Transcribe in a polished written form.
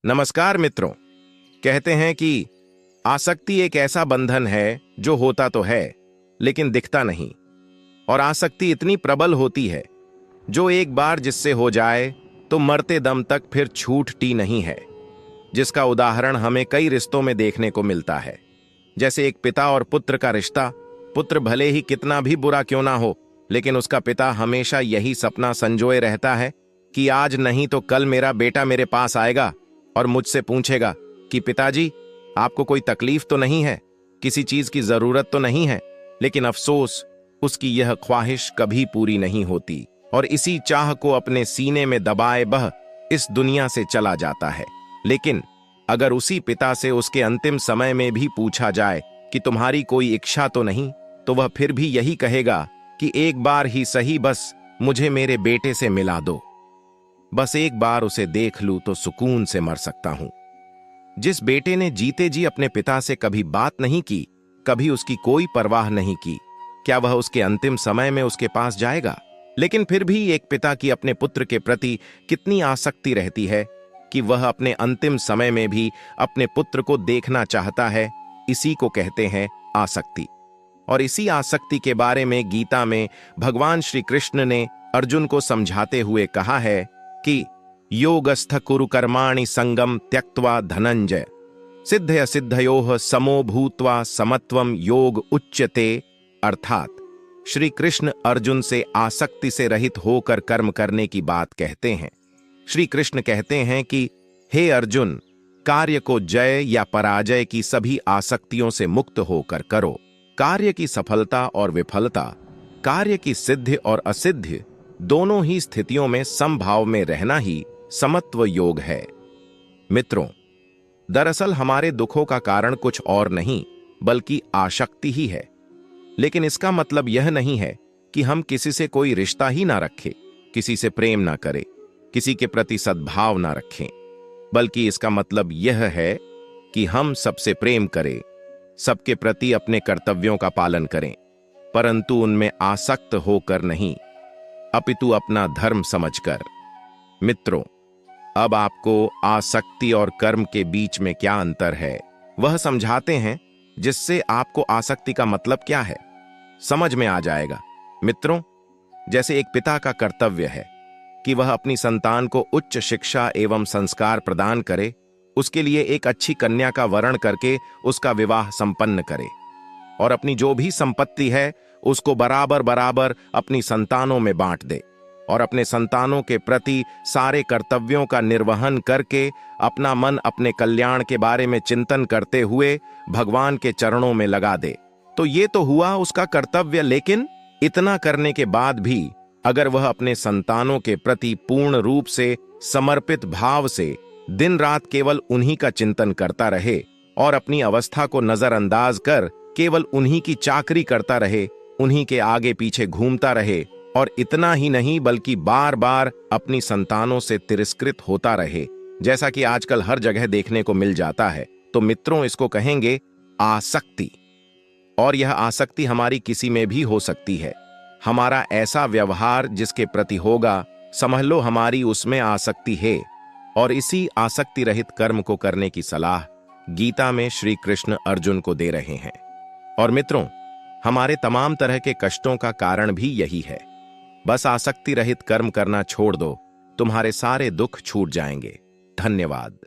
नमस्कार मित्रों। कहते हैं कि आसक्ति एक ऐसा बंधन है जो होता तो है लेकिन दिखता नहीं, और आसक्ति इतनी प्रबल होती है जो एक बार जिससे हो जाए तो मरते दम तक फिर छूटती नहीं है, जिसका उदाहरण हमें कई रिश्तों में देखने को मिलता है। जैसे एक पिता और पुत्र का रिश्ता। पुत्र भले ही कितना भी बुरा क्यों ना हो, लेकिन उसका पिता हमेशा यही सपना संजोए रहता है कि आज नहीं तो कल मेरा बेटा मेरे पास आएगा और मुझसे पूछेगा कि पिताजी, आपको कोई तकलीफ तो नहीं है, किसी चीज की जरूरत तो नहीं है। लेकिन अफसोस, उसकी यह ख्वाहिश कभी पूरी नहीं होती और इसी चाह को अपने सीने में दबाए वह इस दुनिया से चला जाता है। लेकिन अगर उसी पिता से उसके अंतिम समय में भी पूछा जाए कि तुम्हारी कोई इच्छा तो नहीं, तो वह फिर भी यही कहेगा कि एक बार ही सही, बस मुझे मेरे बेटे से मिला दो, बस एक बार उसे देख लूं तो सुकून से मर सकता हूं। जिस बेटे ने जीते जी अपने पिता से कभी बात नहीं की, कभी उसकी कोई परवाह नहीं की, क्या वह उसके अंतिम समय में उसके पास जाएगा? लेकिन फिर भी एक पिता की अपने पुत्र के प्रति कितनी आसक्ति रहती है कि वह अपने अंतिम समय में भी अपने पुत्र को देखना चाहता है। इसी को कहते हैं आसक्ति। और इसी आसक्ति के बारे में गीता में भगवान श्री कृष्ण ने अर्जुन को समझाते हुए कहा है कि योगस्थ कुरु कर्माणि संगम त्यक्त्वा धनंजय सिद्ध सिद्धयोः समो भूत्वा समत्वम योग उच्यते। अर्थात श्री कृष्ण अर्जुन से आसक्ति से रहित होकर कर्म करने की बात कहते हैं। श्री कृष्ण कहते हैं कि हे अर्जुन, कार्य को जय या पराजय की सभी आसक्तियों से मुक्त होकर करो। कार्य की सफलता और विफलता, कार्य की सिद्धि और असिद्धि, दोनों ही स्थितियों में समभाव में रहना ही समत्व योग है। मित्रों, दरअसल हमारे दुखों का कारण कुछ और नहीं बल्कि आसक्ति ही है। लेकिन इसका मतलब यह नहीं है कि हम किसी से कोई रिश्ता ही ना रखें, किसी से प्रेम ना करें, किसी के प्रति सद्भाव ना रखें, बल्कि इसका मतलब यह है कि हम सबसे प्रेम करें, सबके प्रति अपने कर्तव्यों का पालन करें, परंतु उनमें आसक्त होकर नहीं, अपितु अपना धर्म समझकर। मित्रों, अब आपको आसक्ति और कर्म के बीच में क्या अंतर है वह समझाते हैं, जिससे आपको आसक्ति का मतलब क्या है समझ में आ जाएगा। मित्रों, जैसे एक पिता का कर्तव्य है कि वह अपनी संतान को उच्च शिक्षा एवं संस्कार प्रदान करे, उसके लिए एक अच्छी कन्या का वरण करके उसका विवाह संपन्न करे और अपनी जो भी संपत्ति है उसको बराबर बराबर अपनी संतानों में बांट दे और अपने संतानों के प्रति सारे कर्तव्यों का निर्वहन करके अपना मन अपने कल्याण के बारे में चिंतन करते हुए भगवान के चरणों में लगा दे। तो ये तो हुआ उसका कर्तव्य। लेकिन इतना करने के बाद भी अगर वह अपने संतानों के प्रति पूर्ण रूप से समर्पित भाव से दिन रात केवल उन्हीं का चिंतन करता रहे और अपनी अवस्था को नजरअंदाज कर केवल उन्हीं की चाकरी करता रहे, उन्हीं के आगे पीछे घूमता रहे और इतना ही नहीं बल्कि बार बार अपनी संतानों से तिरस्कृत होता रहे, जैसा कि आजकल हर जगह देखने को मिल जाता है, तो मित्रों इसको कहेंगे आसक्ति। और यह आसक्ति हमारी किसी में भी हो सकती है। हमारा ऐसा व्यवहार जिसके प्रति होगा, समझ लो हमारी उसमें आसक्ति है। और इसी आसक्ति रहित कर्म को करने की सलाह गीता में श्री कृष्ण अर्जुन को दे रहे हैं। और मित्रों, हमारे तमाम तरह के कष्टों का कारण भी यही है। बस आसक्ति रहित कर्म करना छोड़ दो, तुम्हारे सारे दुख छूट जाएंगे। धन्यवाद।